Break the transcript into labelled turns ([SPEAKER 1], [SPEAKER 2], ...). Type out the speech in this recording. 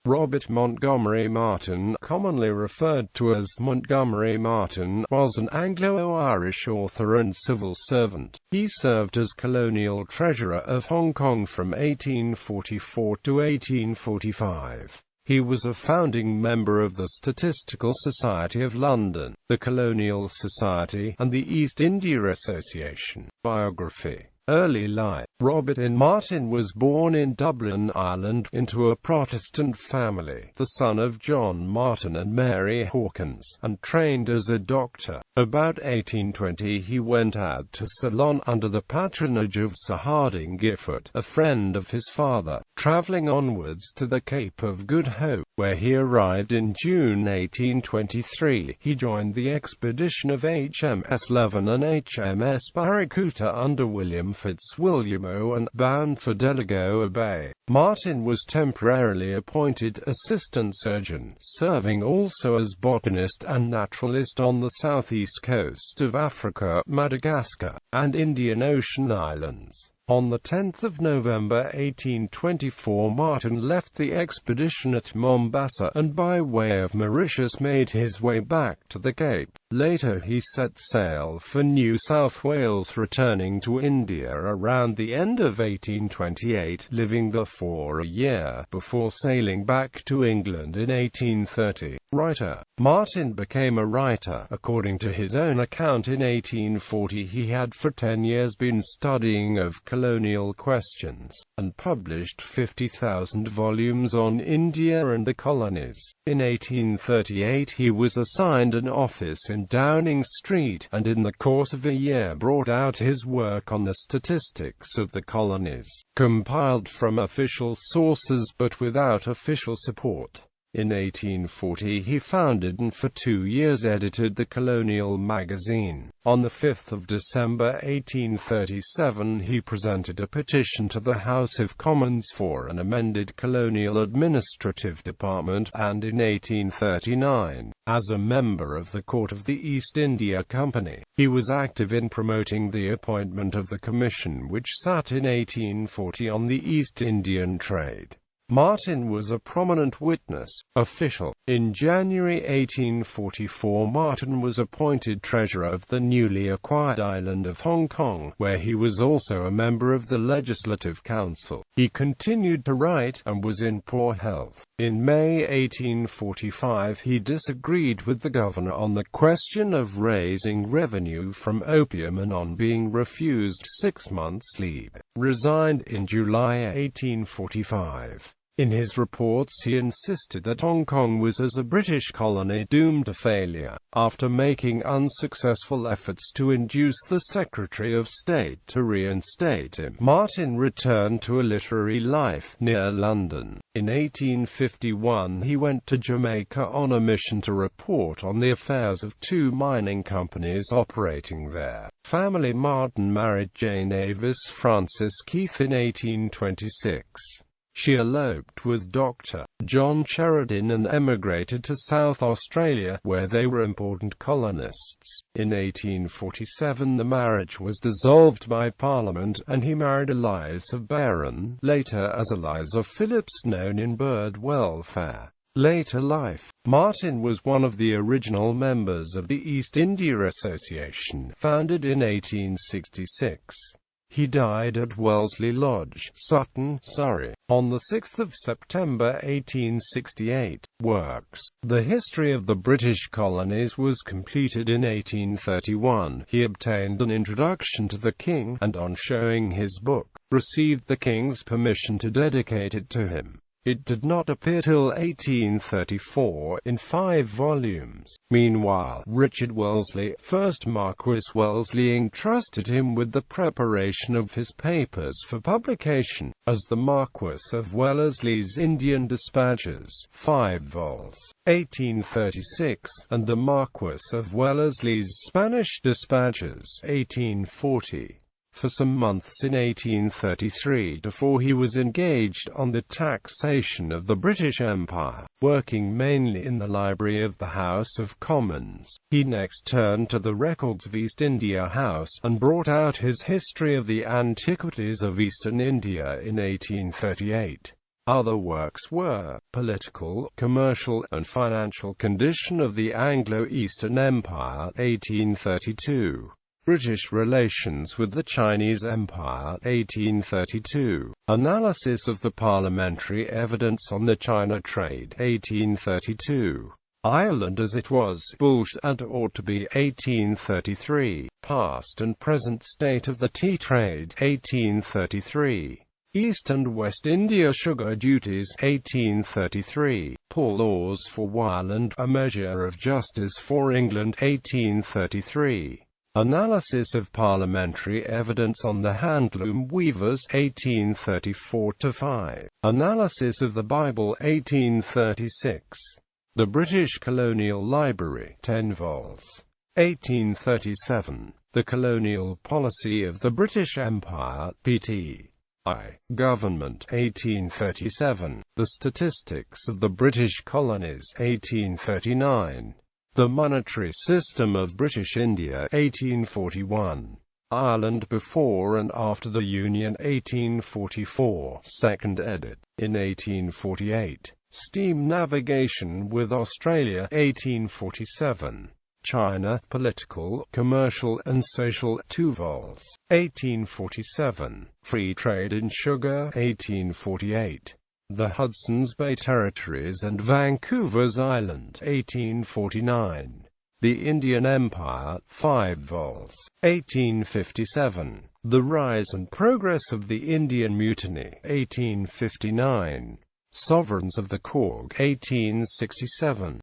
[SPEAKER 1] Robert Montgomery Martin, commonly referred to as Montgomery Martin, was an Anglo-Irish author and civil servant. He served as colonial treasurer of Hong Kong from 1844 to 1845. He was a founding member of the Statistical Society of London, the Colonial Society, and the East India Association. Biography. Early life. Robert Martin was born in Dublin, Ireland, into a Protestant family, the son of John Martin and Mary Hawkins, and trained as a doctor. About 1820 he went out to Ceylon under the patronage of Sir Harding Giffard, a friend of his father, travelling onwards to the Cape of Good Hope, where he arrived in June 1823. He joined the expedition of HMS Leven and HMS Barracuda under William Fitzwilliam and bound for Delagoa Bay. Martin was temporarily appointed assistant surgeon, serving also as botanist and naturalist on the southeast coast of Africa, Madagascar, and Indian Ocean islands. On 10 November 1824 Martin left the expedition at Mombasa and by way of Mauritius made his way back to the Cape. Later he set sail for New South Wales, returning to India around the end of 1828, living there for a year, before sailing back to England in 1830. Writer. Martin became a writer. According to his own account, in 1840 he had for 10 years been studying of colonial questions, and published 50,000 volumes on India and the colonies. In 1838 he was assigned an office in Downing Street, and in the course of a year brought out his work on the statistics of the colonies, compiled from official sources but without official support. In 1840 he founded and for 2 years edited the Colonial magazine. On 5 December 1837 he presented a petition to the House of Commons for an amended colonial administrative department, and in 1839, as a member of the Court of the East India Company, he was active in promoting the appointment of the Commission which sat in 1840 on the East Indian trade. Martin was a prominent witness, official. In January 1844 Martin was appointed treasurer of the newly acquired island of Hong Kong, where he was also a member of the Legislative Council. He continued to write, and was in poor health. In May 1845 he disagreed with the governor on the question of raising revenue from opium, and on being refused 6 months' leave, resigned in July 1845. In his reports he insisted that Hong Kong was as a British colony doomed to failure. After making unsuccessful efforts to induce the Secretary of State to reinstate him, Martin returned to a literary life near London. In 1851 he went to Jamaica on a mission to report on the affairs of 2 mining companies operating there. Family. Martin married Jane Avis Frances Keith in 1826. She eloped with Dr. John Sheridan and emigrated to South Australia, where they were important colonists. In 1847 the marriage was dissolved by Parliament, and he married Eliza Barron, later as Eliza Phillips, known in bird welfare. Later life. Martin was one of the original members of the East India Association, founded in 1866. He died at Wellesley Lodge, Sutton, Surrey, on 6 September 1868. Works. The history of the British colonies was completed in 1831. He obtained an introduction to the King, and on showing his book, received the King's permission to dedicate it to him. It did not appear till 1834, in 5 volumes. Meanwhile, Richard Wellesley, 1st Marquis Wellesley, entrusted him with the preparation of his papers for publication, as the Marquis of Wellesley's Indian Dispatches, 5 vols. 1836, and the Marquis of Wellesley's Spanish Dispatches, 1840. For some months in 1833 before he was engaged on the taxation of the British Empire, working mainly in the library of the House of Commons. He next turned to the records of East India House, and brought out his History of the Antiquities of Eastern India in 1838. Other works were Political, Commercial, and Financial Condition of the Anglo-Eastern Empire, 1832. British Relations with the Chinese Empire, 1832. Analysis of the Parliamentary Evidence on the China Trade, 1832. Ireland as it was, bullshit and ought to be, 1833. Past and Present State of the Tea Trade, 1833. East and West India Sugar Duties, 1833. Poor Laws for Ireland, A Measure of Justice for England, 1833. Analysis of Parliamentary Evidence on the Handloom Weavers, 1834-5. Analysis of the Bible, 1836. The British Colonial Library, 10 vols. 1837. The Colonial Policy of the British Empire, pt. I. Government, 1837. The Statistics of the British Colonies, 1839. The Monetary System of British India, 1841. Ireland before and after the Union, 1844. Second edit. In 1848. Steam Navigation with Australia, 1847. China, Political, Commercial, and Social, 2 vols. 1847. Free Trade in Sugar, 1848. The Hudson's Bay Territories and Vancouver's Island, 1849. The Indian Empire, 5 vols. 1857. The Rise and Progress of the Indian Mutiny, 1859. Sovereigns of the Coorg, 1867.